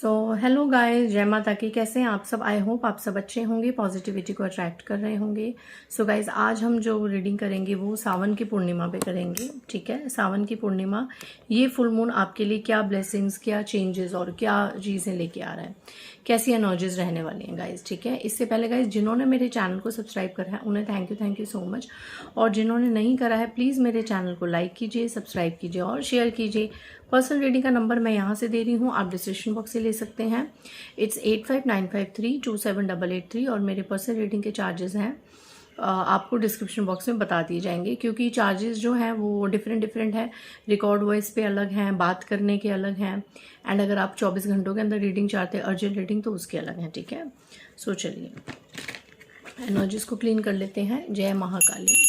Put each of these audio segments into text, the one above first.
Hello guys, जय माता की। कैसे हैं आप सब? आई होप आप सब अच्छे होंगे, पॉजिटिविटी को अट्रैक्ट कर रहे होंगे। गाइस, आज हम जो रीडिंग करेंगे वो सावन की पूर्णिमा पे करेंगे। ठीक है, सावन की पूर्णिमा, ये फुल मून आपके लिए क्या ब्लेसिंग्स, क्या चेंजेस और क्या चीज़ें लेके आ रहा है, कैसी एनर्जीज रहने वाली हैं गाइस। ठीक है, इससे पहले गाइस जिन्होंने मेरे चैनल को सब्सक्राइब करा है उन्हें थैंक यू सो मच, और जिन्होंने नहीं करा है प्लीज़ मेरे चैनल को लाइक कीजिए, सब्सक्राइब कीजिए और शेयर कीजिए। पर्सनल रीडिंग का नंबर मैं यहाँ से दे रही हूँ, आप डिस्क्रिप्शन बॉक्स से ले सकते हैं। इट्स 8595327883 और मेरे पर्सनल रीडिंग के चार्जेस हैं, आपको डिस्क्रिप्शन बॉक्स में बता दिए जाएंगे, क्योंकि चार्जेस जो हैं वो डिफरेंट है। रिकॉर्ड वॉइस पे अलग हैं, बात करने के अलग हैं, एंड अगर आप 24 घंटों के अंदर रीडिंग चाहते हैं, अर्जेंट रीडिंग, तो उसके अलग हैं। ठीक है, चलिए एनर्जीज को क्लीन कर लेते हैं। जय महाकाली।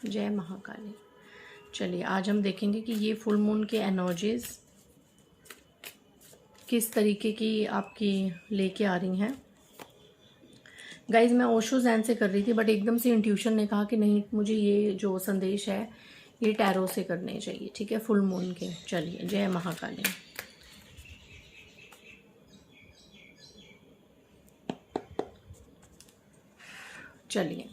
जय महाकाली। चलिए आज हम देखेंगे कि ये फुल मून के एनर्जीज किस तरीके की आपकी लेके आ रही हैं। गाइज मैं ओशो जैन से कर रही थी, बट एकदम से इंट्यूशन ने कहा कि नहीं, मुझे ये जो संदेश है ये टैरो से करने चाहिए। ठीक है, फुल मून के। चलिए, जय महाकाली। चलिए,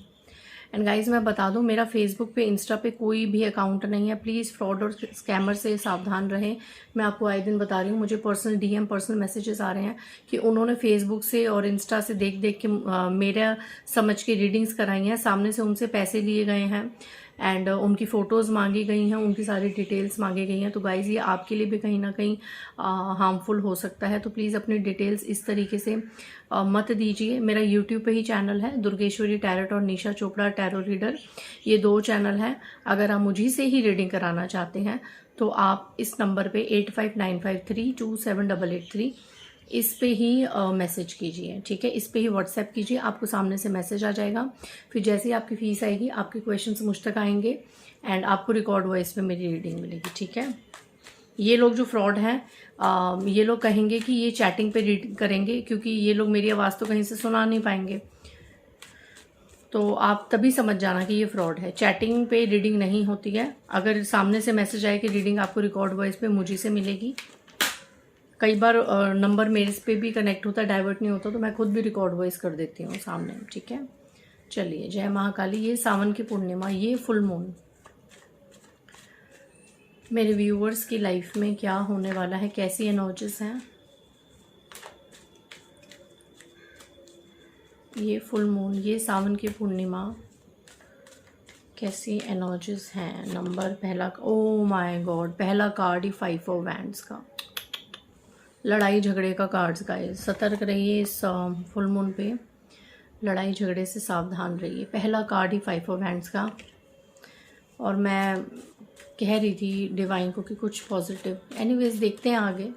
एंड गाइज मैं बता दूं, मेरा फेसबुक पे, इंस्टा पे कोई भी अकाउंट नहीं है। प्लीज़ फ्रॉड और स्कैमर से सावधान रहें। मैं आपको आए दिन बता रही हूँ, मुझे पर्सनल डीएम, पर्सनल मैसेजेस आ रहे हैं कि उन्होंने फेसबुक से और इंस्टा से देख देख के मेरा समझ के रीडिंग्स कराई हैं, सामने से उनसे पैसे लिए गए हैं, एंड उनकी फ़ोटोज़ मांगी गई हैं, उनकी सारी डिटेल्स मांगी गई हैं। तो गाइज़ ये आपके लिए भी कहीं ना कहीं हार्मफुल हो सकता है, तो प्लीज़ अपनी डिटेल्स इस तरीके से मत दीजिए। मेरा यूट्यूब पे ही चैनल है, दुर्गेश्वरी टैरोट और निशा चोपड़ा टैरो रीडर, ये 2 चैनल हैं। अगर आप मुझे से ही रीडिंग कराना चाहते हैं तो आप इस नंबर पे 8595327883 इस पे ही मैसेज कीजिए। ठीक है, इस पे ही व्हाट्सएप कीजिए, आपको सामने से मैसेज आ जाएगा। फिर जैसे ही आपकी फीस आएगी, आपके क्वेश्चंस मुझ तक आएंगे एंड आपको रिकॉर्ड वॉइस पे मेरी रीडिंग मिलेगी। ठीक है, ये लोग जो फ्रॉड हैं, ये लोग कहेंगे कि ये चैटिंग पे रीड करेंगे, क्योंकि ये लोग मेरी आवाज़ तो कहीं से सुना नहीं पाएंगे, तो आप तभी समझ जाना कि ये फ्रॉड है। चैटिंग पे रीडिंग नहीं होती है। अगर सामने से मैसेज आए कि रीडिंग आपको रिकॉर्ड वॉइस पे मुझे से मिलेगी, कई बार नंबर मेरे पे भी कनेक्ट होता है, डाइवर्ट नहीं होता, तो मैं खुद भी रिकॉर्ड वॉइस कर देती हूँ सामने। ठीक है, चलिए, जय महाकाली। ये सावन की पूर्णिमा, ये फुल मून मेरे व्यूअर्स की लाइफ में क्या होने वाला है, कैसी एनर्जीज हैं। ये फुल मून, ये सावन की पूर्णिमा, कैसी एनर्जीज हैं। नंबर पहला, ओ माय गॉड, पहला कार्ड ही 5 ऑफ वैंड्स का, लड़ाई झगड़े का कार्ड्स का है। सतर्क रहिए इस फुल मून पे, लड़ाई झगड़े से सावधान रहिए। पहला कार्ड ही 5 ऑफ हैंड्स का, और मैं कह रही थी डिवाइन को कि कुछ पॉजिटिव, एनीवेज देखते हैं आगे।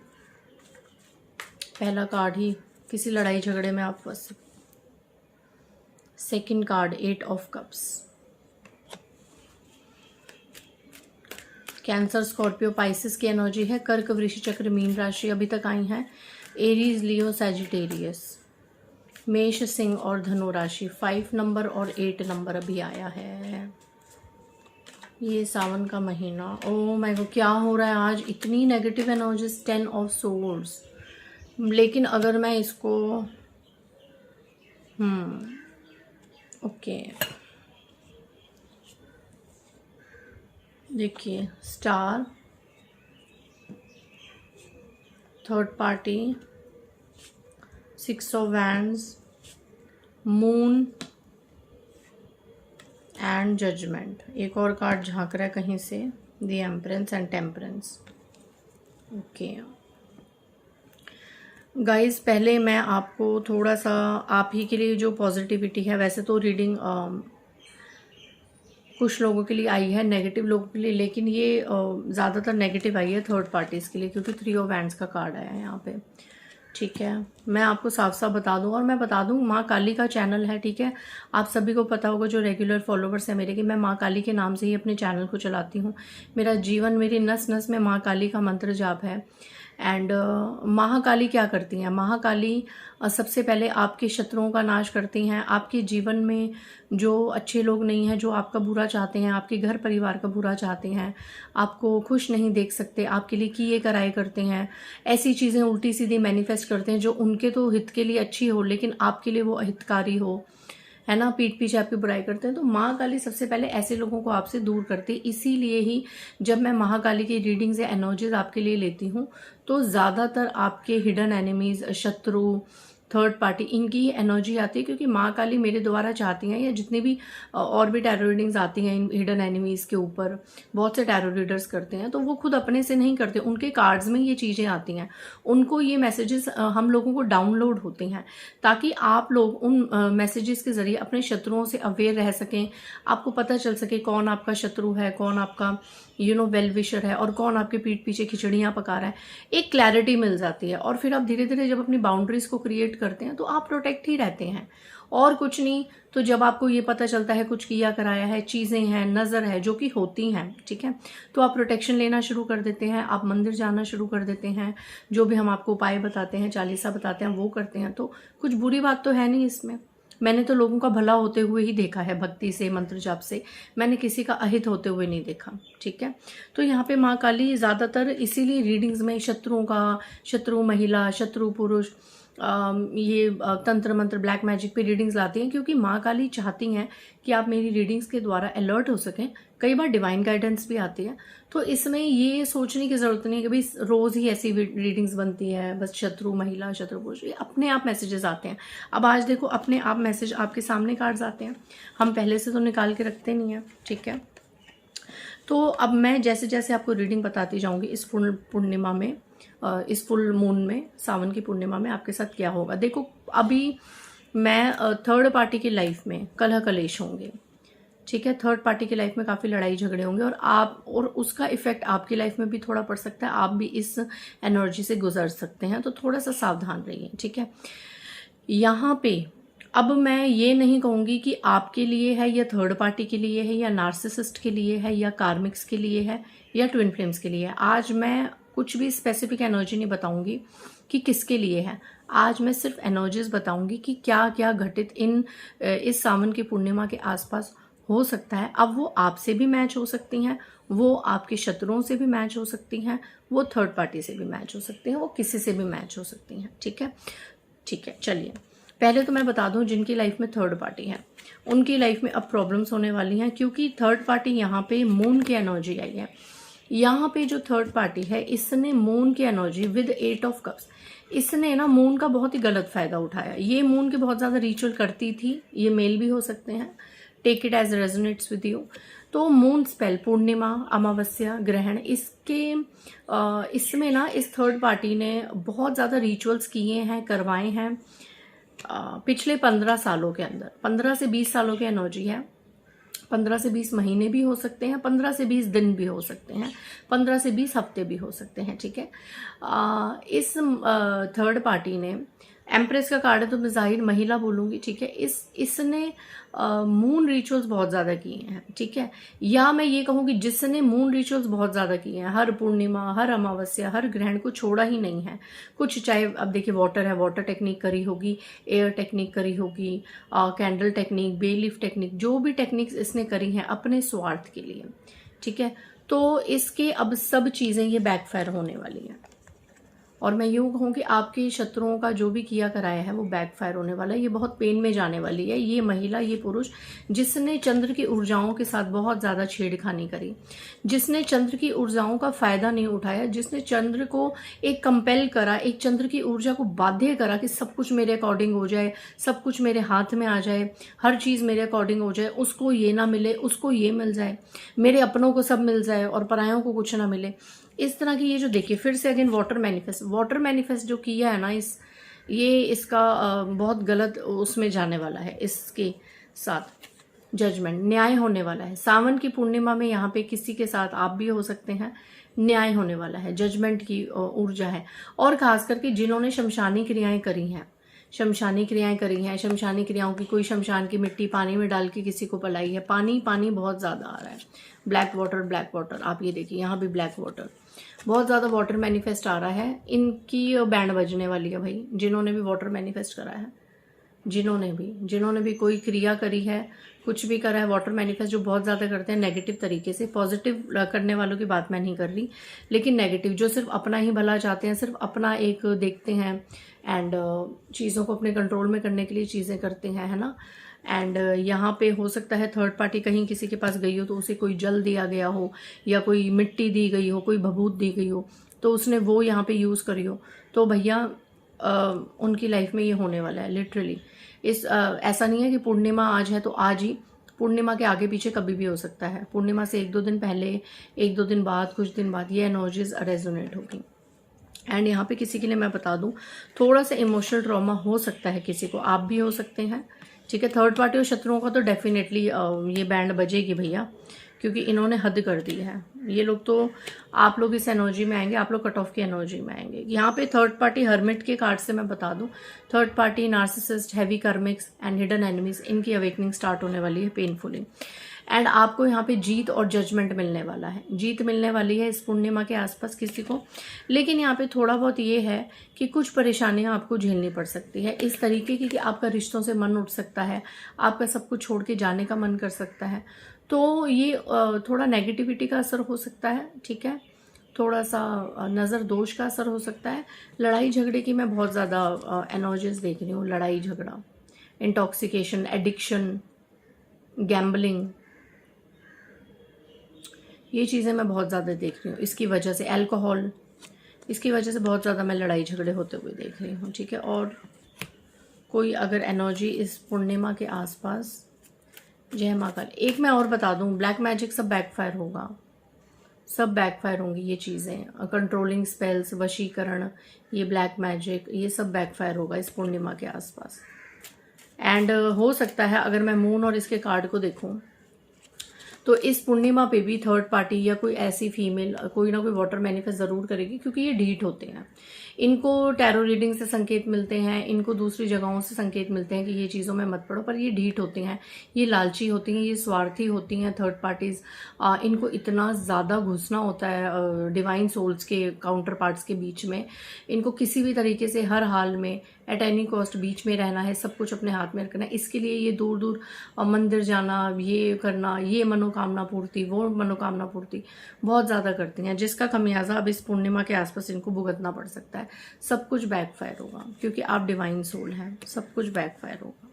पहला कार्ड ही किसी लड़ाई झगड़े में आप फंस। Second card 8 of cups, cancer, Scorpio, Pisces की एनर्जी है। कर्क, वृश्चिक, चक्र, मीन राशि अभी तक आई हैं। एरीज, लियो, सैजिटेरियस, मेष, सिंह और धनु राशि। 5 नंबर और 8 नंबर अभी आया है। ये सावन का महीना, ओ माय गॉड, क्या हो रहा है आज, इतनी नेगेटिव एनर्जीज। 10 ऑफ सोर्ड्स, लेकिन अगर मैं इसको ओके, देखिए, star, third party, 6 of wands, moon and judgement. एक और कार्ड झांक रहा है कहीं से, the empress and temperance. Okay guys, पहले मैं आपको थोड़ा सा, आप ही के लिए जो पॉजिटिविटी है, वैसे तो रीडिंग कुछ लोगों के लिए आई है, नेगेटिव लोगों के लिए, लेकिन ये ज़्यादातर नेगेटिव आई है थर्ड पार्टीज़ के लिए, क्योंकि 3 ऑफ वैंड्स का कार्ड आया है यहाँ पे। ठीक है, मैं आपको साफ साफ बता दूं, और मैं बता दूं, माँ काली का चैनल है। ठीक है, आप सभी को पता होगा जो रेगुलर फॉलोवर्स हैं मेरे, कि मैं माँ काली के नाम से ही अपने चैनल को चलाती हूँ। मेरा जीवन, मेरी नस नस में माँ काली का मंत्र जाप है, एंड महाकाली क्या करती हैं? महाकाली सबसे पहले आपके शत्रुओं का नाश करती हैं। आपके जीवन में जो अच्छे लोग नहीं हैं, जो आपका बुरा चाहते हैं, आपके घर परिवार का बुरा चाहते हैं, आपको खुश नहीं देख सकते, आपके लिए किए कराए करते हैं, ऐसी चीज़ें उल्टी सीधी मैनिफेस्ट करते हैं जो उनके तो हित के लिए अच्छी हो लेकिन आपके लिए वो अहितकारी हो, है ना, पीठ पीछे आपकी बुराई करते हैं। तो महाकाली सबसे पहले ऐसे लोगों को आपसे दूर करती है। इसीलिए ही जब मैं महाकाली की रीडिंग्स या एनर्जीज आपके लिए लेती हूँ तो ज़्यादातर आपके हिडन एनिमीज, शत्रु, थर्ड पार्टी, इनकी एनर्जी आती है, क्योंकि माँ काली मेरे द्वारा चाहती हैं, या जितनी भी और भी टैरो रीडिंग्स आती हैं इन हिडन एनिमीज के ऊपर, बहुत से टैरो रीडर्स करते हैं, तो वो खुद अपने से नहीं करते, उनके कार्ड्स में ये चीज़ें आती हैं, उनको ये मैसेजेस हम लोगों को डाउनलोड होते हैं, ताकि आप लोग उन मैसेजेस के जरिए अपने शत्रुओं से अवेयर रह सकें, आपको पता चल सके कौन आपका शत्रु है, कौन आपका वेल विशर है और कौन आपके पीठ पीछे खिचड़ियाँ पका रहा है। एक क्लैरिटी मिल जाती है और फिर आप धीरे धीरे जब अपनी बाउंड्रीज को क्रिएट करते हैं तो आप प्रोटेक्ट ही रहते हैं और कुछ नहीं। तो जब आपको ये पता चलता है कुछ किया कराया है, चीज़ें हैं, नज़र है, जो कि होती हैं, ठीक है, तो आप प्रोटेक्शन लेना शुरू कर देते हैं, आप मंदिर जाना शुरू कर देते हैं, जो भी हम आपको उपाय बताते हैं, चालीसा बताते हैं, वो करते हैं। तो कुछ बुरी बात तो है नहीं इसमें। मैंने तो लोगों का भला होते हुए ही देखा है, भक्ति से, मंत्र जाप से। मैंने किसी का अहित होते हुए नहीं देखा, ठीक है। तो यहाँ पे माँ काली ज़्यादातर इसीलिए रीडिंग्स में शत्रुओं का, शत्रु महिला, शत्रु पुरुष, ये तंत्र मंत्र, ब्लैक मैजिक पे रीडिंग्स लाती हैं, क्योंकि माँ काली चाहती हैं कि आप मेरी रीडिंग्स के द्वारा अलर्ट हो सकें। कई बार डिवाइन गाइडेंस भी आती है, तो इसमें ये सोचने की जरूरत नहीं है कि भाई रोज ही ऐसी रीडिंग्स बनती है, बस शत्रु महिला, शत्रु पुरुष, ये अपने आप मैसेजेस आते हैं। अब आज देखो, अपने आप मैसेज आपके सामने कार्ड्स आते हैं, हम पहले से तो निकाल के रखते नहीं है, ठीक है। तो अब मैं जैसे जैसे आपको रीडिंग बताती जाऊंगी इस पूर्णिमा में, इस फुल मून में, सावन की पूर्णिमा में आपके साथ क्या होगा। देखो, अभी मैं थर्ड पार्टी की लाइफ में कलह कलेश होंगे, ठीक है, थर्ड पार्टी की लाइफ में काफ़ी लड़ाई झगड़े होंगे और उसका इफेक्ट आपकी लाइफ में भी थोड़ा पड़ सकता है, आप भी इस एनर्जी से गुजर सकते हैं, तो थोड़ा सा सावधान रहिए, ठीक है। यहाँ पे अब मैं ये नहीं कहूँगी कि आपके लिए है या थर्ड पार्टी के लिए है या नार्सिसिस्ट के लिए है या कार्मिक्स के लिए है या ट्विन फ्लेम्स के लिए है। आज मैं कुछ भी स्पेसिफिक एनर्जी नहीं बताऊंगी कि किसके लिए है। आज मैं सिर्फ एनर्जीज बताऊंगी कि क्या क्या घटित इस सावन की पूर्णिमा के आसपास हो सकता है। अब वो आपसे भी मैच हो सकती हैं, वो आपके शत्रुओं से भी मैच हो सकती हैं, वो थर्ड पार्टी से भी मैच हो सकती हैं, वो किसी से भी मैच हो सकती हैं, ठीक है। ठीक है, चलिए पहले तो मैं बता दूं, जिनकी लाइफ में थर्ड पार्टी है उनकी लाइफ में अब प्रॉब्लम्स होने वाली हैं, क्योंकि थर्ड पार्टी यहाँ पे मून की एनर्जी आई है। यहाँ पे जो थर्ड पार्टी है, इसने मून की एनर्जी विद 8 ऑफ कप्स, इसने ना मून का बहुत ही गलत फायदा उठाया। ये मून के बहुत ज्यादा रिचुअल करती थी, ये मेल भी हो सकते हैं, take it as resonates with you. तो मून स्पेल, पूर्णिमा, अमावस्या, ग्रहण, इसमें ना इस थर्ड पार्टी ने बहुत ज्यादा रिचुअल्स किए हैं, करवाए हैं पिछले 15 सालों के अंदर। 15 से 20 सालों की एनर्जी है, 15 से 20 महीने भी हो सकते हैं, 15 से 20 दिन भी हो सकते हैं, 15 से 20 हफ्ते भी हो सकते हैं, ठीक है। इस थर्ड पार्टी ने, एम्प्रेस का कार्ड है तो मैं जाहिर महिला बोलूंगी, ठीक है, इसने मून रिचुअल्स बहुत ज्यादा किए हैं, ठीक है। या मैं ये कहूंगी जिसने मून रिचुअल्स बहुत ज्यादा किए हैं, हर पूर्णिमा, हर अमावस्या, हर ग्रहण को छोड़ा ही नहीं है। कुछ चाहे अब देखिए वाटर है, वाटर टेक्निक करी होगी, एयर टेक्निक करी होगी, कैंडल टेक्निक, बेलीफ टेक्निक, जो भी टेक्निक्स इसने करी हैं अपने स्वार्थ के लिए, ठीक है। तो इसके अब सब चीजें ये बैकफायर होने वाली हैं, और मैं यूं कहूं कि आपके शत्रुओं का जो भी किया कराया है वो बैकफायर होने वाला है। ये बहुत पेन में जाने वाली है, ये महिला, ये पुरुष जिसने चंद्र की ऊर्जाओं के साथ बहुत ज्यादा छेड़खानी करी, जिसने चंद्र की ऊर्जाओं का फायदा नहीं उठाया, जिसने चंद्र को एक कंपेल करा, एक चंद्र की ऊर्जा को बाध्य करा कि सब कुछ मेरे अकॉर्डिंग हो जाए, सब कुछ मेरे हाथ में आ जाए, हर चीज मेरे अकॉर्डिंग हो जाए, उसको ये ना मिले, उसको ये मिल जाए, मेरे अपनों को सब मिल जाए और परायों को कुछ ना मिले। इस तरह की ये जो देखिए फिर से अगेन वाटर मैनिफेस्ट जो किया है ना, इसका बहुत गलत उसमें जाने वाला है। इसके साथ जजमेंट, न्याय होने वाला है। सावन की पूर्णिमा में यहाँ पे किसी के साथ आप भी हो सकते हैं, न्याय होने वाला है, जजमेंट की ऊर्जा है। और खास करके जिन्होंने शमशानी क्रियाएं करी हैं, शमशानी क्रियाएं करी हैं, शमशानी क्रियाओं की कोई शमशान की मिट्टी पानी में डाल के किसी को पिलाई है। पानी पानी बहुत ज़्यादा आ रहा है, ब्लैक वाटर। आप ये देखिए यहाँ भी ब्लैक वाटर, बहुत ज़्यादा वाटर मैनिफेस्ट आ रहा है। इनकी बैंड बजने वाली है भाई, जिन्होंने भी वाटर मैनिफेस्ट करा है, जिन्होंने भी कोई क्रिया करी है, कुछ भी करा है वाटर मैनिफेस्ट, जो बहुत ज़्यादा करते हैं नेगेटिव तरीके से। पॉजिटिव करने वालों की बात मैं नहीं कर रही, लेकिन नेगेटिव जो सिर्फ अपना ही भला चाहते हैं, सिर्फ अपना एक देखते हैं एंड चीज़ों को अपने कंट्रोल में करने के लिए चीज़ें करते हैं, है ना। एंड यहाँ पे हो सकता है थर्ड पार्टी कहीं किसी के पास गई हो तो उसे कोई जल दिया गया हो, या कोई मिट्टी दी गई हो, कोई भभूत दी गई हो, तो उसने वो यहाँ पे यूज़ करी हो। तो भैया उनकी लाइफ में ये होने वाला है लिटरली। ऐसा नहीं है कि पूर्णिमा आज है तो आज ही, पूर्णिमा के आगे पीछे कभी भी हो सकता है। पूर्णिमा से 1-2 दिन पहले, 1-2 दिन बाद, कुछ दिन बाद ये एनर्जीज रेजोनेट होगी। एंड यहाँ पे किसी के लिए मैं बता दूं, थोड़ा सा इमोशनल ट्रॉमा हो सकता है किसी को, आप भी हो सकते हैं, ठीक है। थर्ड पार्टी और शत्रुओं का तो डेफिनेटली ये बैंड बजेगी भैया, क्योंकि इन्होंने हद कर दी है। ये लोग तो, आप लोग इस एनर्जी में आएंगे, आप लोग कट ऑफ की एनर्जी में आएंगे। यहाँ पे थर्ड पार्टी हर्मिट के कार्ड से मैं बता दूं, third party, narcissist, heavy karmics and hidden enemies, इनकी अवेकनिंग स्टार्ट होने वाली है पेनफुली। एंड आपको यहाँ पे जीत और जजमेंट मिलने वाला है, जीत मिलने वाली है इस पूर्णिमा के आसपास किसी को। लेकिन यहाँ पे थोड़ा बहुत ये है कि कुछ परेशानियां आपको झेलनी पड़ सकती है, इस तरीके की कि आपका रिश्तों से मन उठ सकता है, आपका सब कुछ छोड़ के जाने का मन कर सकता है। तो ये थोड़ा नेगेटिविटी का असर हो सकता है, ठीक है, थोड़ा सा नज़र दोष का असर हो सकता है। लड़ाई झगड़े की मैं बहुत ज़्यादा एनर्जीज देख रही हूँ, लड़ाई झगड़ा, इंटॉक्सिकेशन, एडिक्शन, गैम्बलिंग, ये चीज़ें मैं बहुत ज़्यादा देख रही हूँ। इसकी वजह से अल्कोहल, इसकी वजह से बहुत ज़्यादा मैं लड़ाई झगड़े होते हुए देख रही हूँ, ठीक है। और कोई अगर एनर्जी इस पूर्णिमा के आसपास, जय माँ काली। एक मैं और बता दूँ, ब्लैक मैजिक सब बैकफायर होगा, सब बैकफायर होंगी ये चीज़ें, कंट्रोलिंग स्पेल्स, वशीकरण, ये ब्लैक मैजिक, ये सब बैकफायर होगा इस पूर्णिमा के आसपास। एंड हो सकता है अगर मैं मून और इसके कार्ड को देखूं तो इस पूर्णिमा पे भी थर्ड पार्टी या कोई ऐसी फीमेल कोई ना कोई वाटर मैनिफेस्ट जरूर करेगी, क्योंकि ये ढीठ होते हैं, इनको टैरो रीडिंग से संकेत मिलते हैं, इनको दूसरी जगहों से संकेत मिलते हैं कि ये चीज़ों में मत पड़ो, पर ये ढीठ होते हैं, ये लालची होती हैं, ये स्वार्थी होती हैं थर्ड पार्टीज। इनको इतना ज़्यादा घुसना होता है डिवाइन सोल्स के काउंटर पार्ट्स के बीच में, इनको किसी भी तरीके से हर हाल में एट एनी कॉस्ट बीच में रहना है, सब कुछ अपने हाथ में रखना है। इसके लिए ये दूर दूर मंदिर जाना, ये करना, ये मनोकामना पूर्ति, वो मनोकामना पूर्ति बहुत ज़्यादा करती हैं, जिसका खमियाजा अब इस पूर्णिमा के आसपास इनको भुगतना पड़ सकता है। सब कुछ बैकफायर होगा, क्योंकि आप डिवाइन सोल हैं, सब कुछ बैकफायर होगा।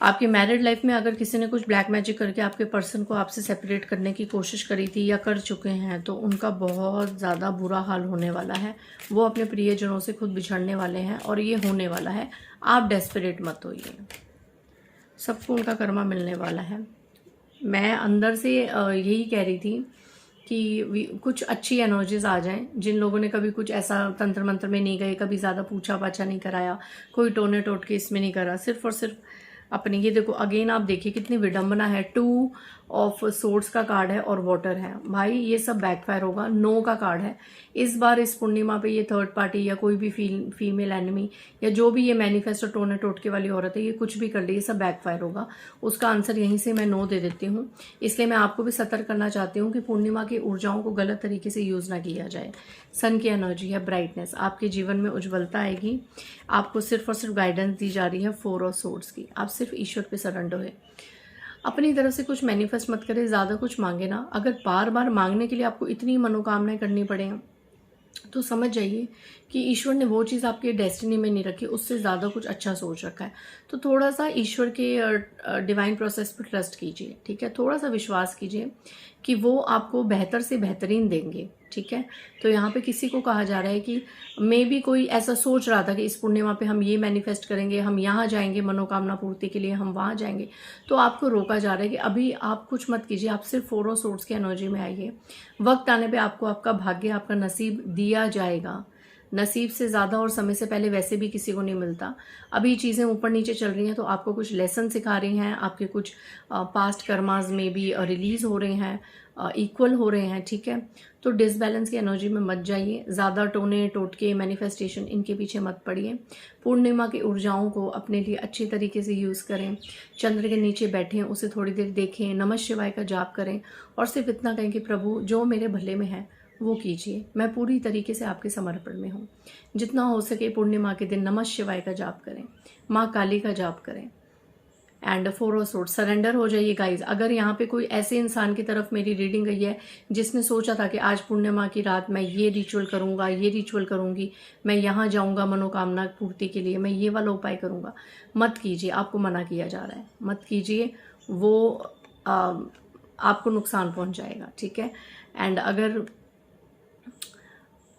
आपकी मैरिड लाइफ में अगर किसी ने कुछ ब्लैक मैजिक करके आपके पर्सन को आपसे सेपरेट करने की कोशिश करी थी या कर चुके हैं, तो उनका बहुत ज़्यादा बुरा हाल होने वाला है। वो अपने प्रियजनों से खुद बिछड़ने वाले हैं और ये होने वाला है। आप डेस्परेट मत होइए, सबको उनका कर्मा मिलने वाला है। मैं अंदर से यही कह रही थी कि कुछ अच्छी एनर्जीज आ जाएं। जिन लोगों ने कभी कुछ ऐसा तंत्र मंत्र में नहीं गए, कभी ज़्यादा पूछा पाछा नहीं कराया, कोई टोने टोटके इसमें नहीं करा, सिर्फ और सिर्फ अपने, ये देखो अगेन आप देखिए कितनी विडंबना है, 2 ऑफ सोर्ड्स का कार्ड है और वाटर है भाई, ये सब बैकफायर होगा। नो का कार्ड है इस बार इस पूर्णिमा पे। ये थर्ड पार्टी या कोई भी फीमेल एनिमी या जो भी ये मैनिफेस्टो टोने टोटके वाली औरत है, ये कुछ भी कर ले, ये सब बैकफायर होगा। उसका आंसर यहीं से मैं नो दे देती हूँ। इसलिए मैं आपको भी सतर्क करना चाहती हूँ कि पूर्णिमा की ऊर्जाओं को गलत तरीके से यूज ना किया जाए। सन की एनर्जी है, ब्राइटनेस, आपके जीवन में उज्ज्वलता आएगी। आपको सिर्फ और सिर्फ गाइडेंस दी जा रही है 4 ऑफ सोर्ड्स की। आप सिर्फ ईश्वर पे सरेंडर है, अपनी तरफ से कुछ मैनिफेस्ट मत करें, ज़्यादा कुछ मांगे ना। अगर बार बार मांगने के लिए आपको इतनी मनोकामनाएं करनी पड़े तो समझ जाइए कि ईश्वर ने वो चीज़ आपके डेस्टिनी में नहीं रखी, उससे ज़्यादा कुछ अच्छा सोच रखा है। तो थोड़ा सा ईश्वर के डिवाइन प्रोसेस पर ट्रस्ट कीजिए, ठीक है, थोड़ा सा विश्वास कीजिए कि वो आपको बेहतर से बेहतरीन देंगे, ठीक है। तो यहाँ पे किसी को कहा जा रहा है कि मे बी कोई ऐसा सोच रहा था कि इस पूर्णिमा पे हम ये मैनिफेस्ट करेंगे, हम यहाँ जाएंगे मनोकामना पूर्ति के लिए, हम वहाँ जाएंगे, तो आपको रोका जा रहा है कि अभी आप कुछ मत कीजिए, आप सिर्फ 4 ऑफ सोर्ड्स की एनर्जी में आइए। वक्त आने पे आपको आपका भाग्य, आपका नसीब दिया जाएगा, नसीब से ज़्यादा और समय से पहले वैसे भी किसी को नहीं मिलता। अभी चीज़ें ऊपर नीचे चल रही हैं तो आपको कुछ लेसन सिखा रही हैं, आपके कुछ पास्ट कर्माज में भी रिलीज़ हो रहे हैं, इक्वल हो रहे हैं, ठीक है। तो डिसबैलेंस की एनर्जी में मत जाइए, ज़्यादा टोने टोटके मैनिफेस्टेशन इनके पीछे मत पड़िए। पूर्णिमा की ऊर्जाओं को अपने लिए अच्छी तरीके से यूज़ करें। चंद्र के नीचे बैठें, उसे थोड़ी देर देखें, नमः शिवाय का जाप करें और सिर्फ इतना कहें कि प्रभु जो मेरे भले में है वो कीजिए, मैं पूरी तरीके से आपके समर्पण में हूँ। जितना हो सके पूर्णिमा के दिन नमः शिवाय का जाप करें, माँ काली का जाप करें एंड 4 ऑफ सोर्ड्स सरेंडर हो जाइए गाइज। अगर यहाँ पे कोई ऐसे इंसान की तरफ मेरी रीडिंग गई है जिसने सोचा था कि आज पूर्णिमा की रात मैं ये रिचुअल करूँगा, ये रिचुअल करूँगी, मैं यहाँ जाऊँगा मनोकामना पूर्ति के लिए, मैं ये वाला उपाय करूँगा, मत कीजिए, आपको मना किया जा रहा है, मत कीजिए, वो आपको नुकसान पहुँच जाएगा, ठीक है। एंड अगर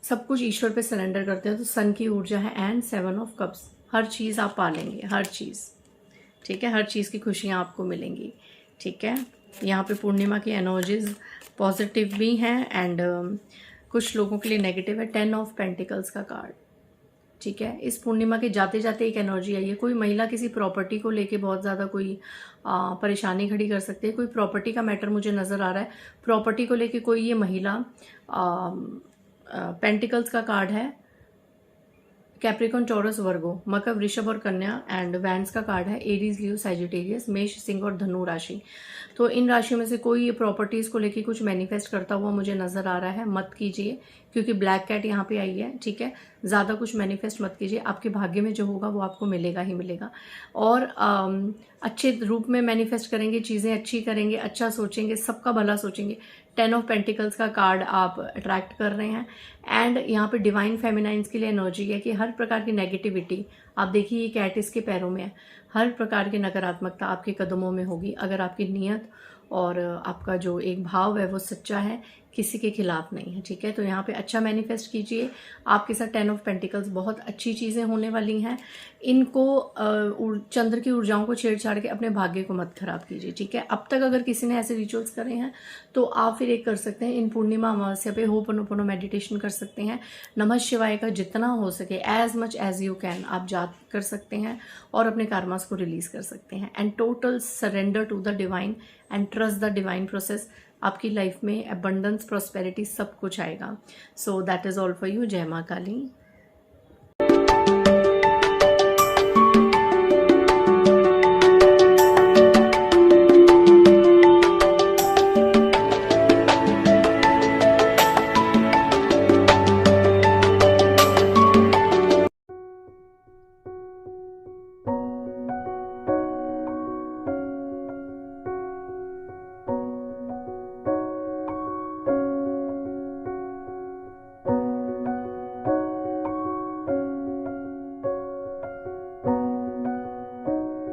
सब कुछ ईश्वर पे सरेंडर करते हैं तो सन की ऊर्जा है एंड 7 ऑफ कप्स, हर चीज़ आप पालेंगे, हर चीज़, ठीक है, हर चीज़ की खुशियाँ आपको मिलेंगी, ठीक है। यहाँ पे पूर्णिमा की एनर्जीज पॉजिटिव भी हैं एंड कुछ लोगों के लिए नेगेटिव है। 10 ऑफ पेंटिकल्स का कार्ड, ठीक है। इस पूर्णिमा के जाते जाते एक एनर्जी आई है, कोई महिला किसी प्रॉपर्टी को लेके बहुत ज़्यादा कोई परेशानी खड़ी कर सकती है। कोई प्रॉपर्टी का मैटर मुझे नज़र आ रहा है, प्रॉपर्टी को लेके कोई ये महिला, पेंटिकल्स का कार्ड है, कैप्रिकॉन, टॉरस, वर्गो, मकर, वृषभ और कन्या एंड वैंड्स का कार्ड है, एरीज, लियो, सैजिटेरियस, मेष, सिंह और धनु राशि। तो इन राशियों में से कोई ये प्रॉपर्टीज को लेके कुछ मैनिफेस्ट करता हुआ मुझे नजर आ रहा है, मत कीजिए क्योंकि ब्लैक कैट यहाँ पे आई है, ठीक है। ज़्यादा कुछ मैनिफेस्ट मत कीजिए, आपके भाग्य में जो होगा वो आपको मिलेगा ही मिलेगा। और अच्छे रूप में मैनिफेस्ट करेंगे, चीज़ें अच्छी करेंगे, अच्छा सोचेंगे, सबका भला सोचेंगे। 10 ऑफ पेंटिकल्स का कार्ड आप अट्रैक्ट कर रहे हैं एंड यहाँ पे डिवाइन फेमिनाइंस के लिए एनर्जी है कि हर प्रकार की नेगेटिविटी, आप देखिए ये कैट इसके पैरों में है, हर प्रकार की नकारात्मकता आपके कदमों में होगी अगर आपकी नीयत और आपका जो एक भाव है वो सच्चा है, किसी के खिलाफ नहीं है, ठीक है। तो यहाँ पे अच्छा मैनिफेस्ट कीजिए, आपके साथ 10 ऑफ पेंटिकल्स बहुत अच्छी चीज़ें होने वाली हैं। इनको चंद्र की ऊर्जाओं को छेड़छाड़ के अपने भाग्य को मत खराब कीजिए, ठीक है। अब तक अगर किसी ने ऐसे रिचुअल्स करे हैं तो आप फिर एक कर सकते हैं, इन पूर्णिमा अमावस्या पे होपनोपोनो मेडिटेशन कर सकते हैं, नमः शिवाय का जितना हो सके as much as you can आप जाप कर सकते हैं और अपने कार्मास को रिलीज कर सकते हैं and total surrender to the divine and trust the divine process. आपकी लाइफ में अबंडेंस, प्रॉस्पेरिटी सब कुछ आएगा। So that is all for you. जय माँ काली।